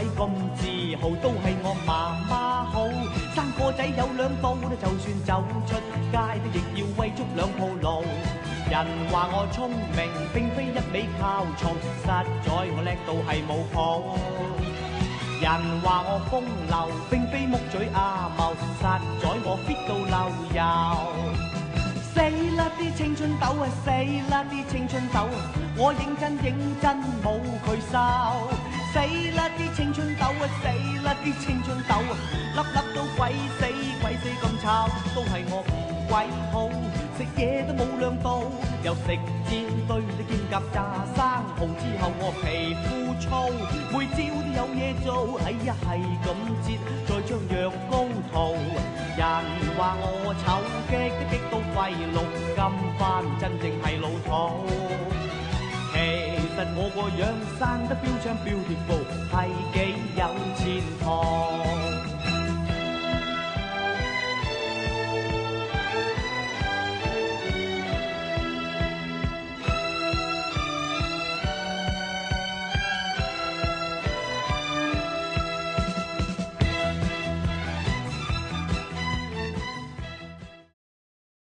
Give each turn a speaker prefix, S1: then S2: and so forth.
S1: 位咁自豪，都係我媽媽好。生個仔有兩刀，就算走出街都亦要為足兩鋪路。人話我聰明，並非一味靠從，實在我叻到係冇譜。人話我風流，並非木嘴阿茂，實在我 fit 到漏油。死啦啲青春痘啊！死啦啲青春痘啊！我認真冇佢收。死啦啲青春痘啊！死啦啲青春痘啊！粒都鬼死咁臭，都係我唔鬼好，食嘢都冇兩刀，又食煎堆你見夾炸生蠔之後我皮膚粗，每朝都有嘢做，哎呀係咁折，再將藥膏塗。人話我醜激都激到肺癆，今番真正係老土。其實我個樣生得標槍 beautiful，係幾有前途。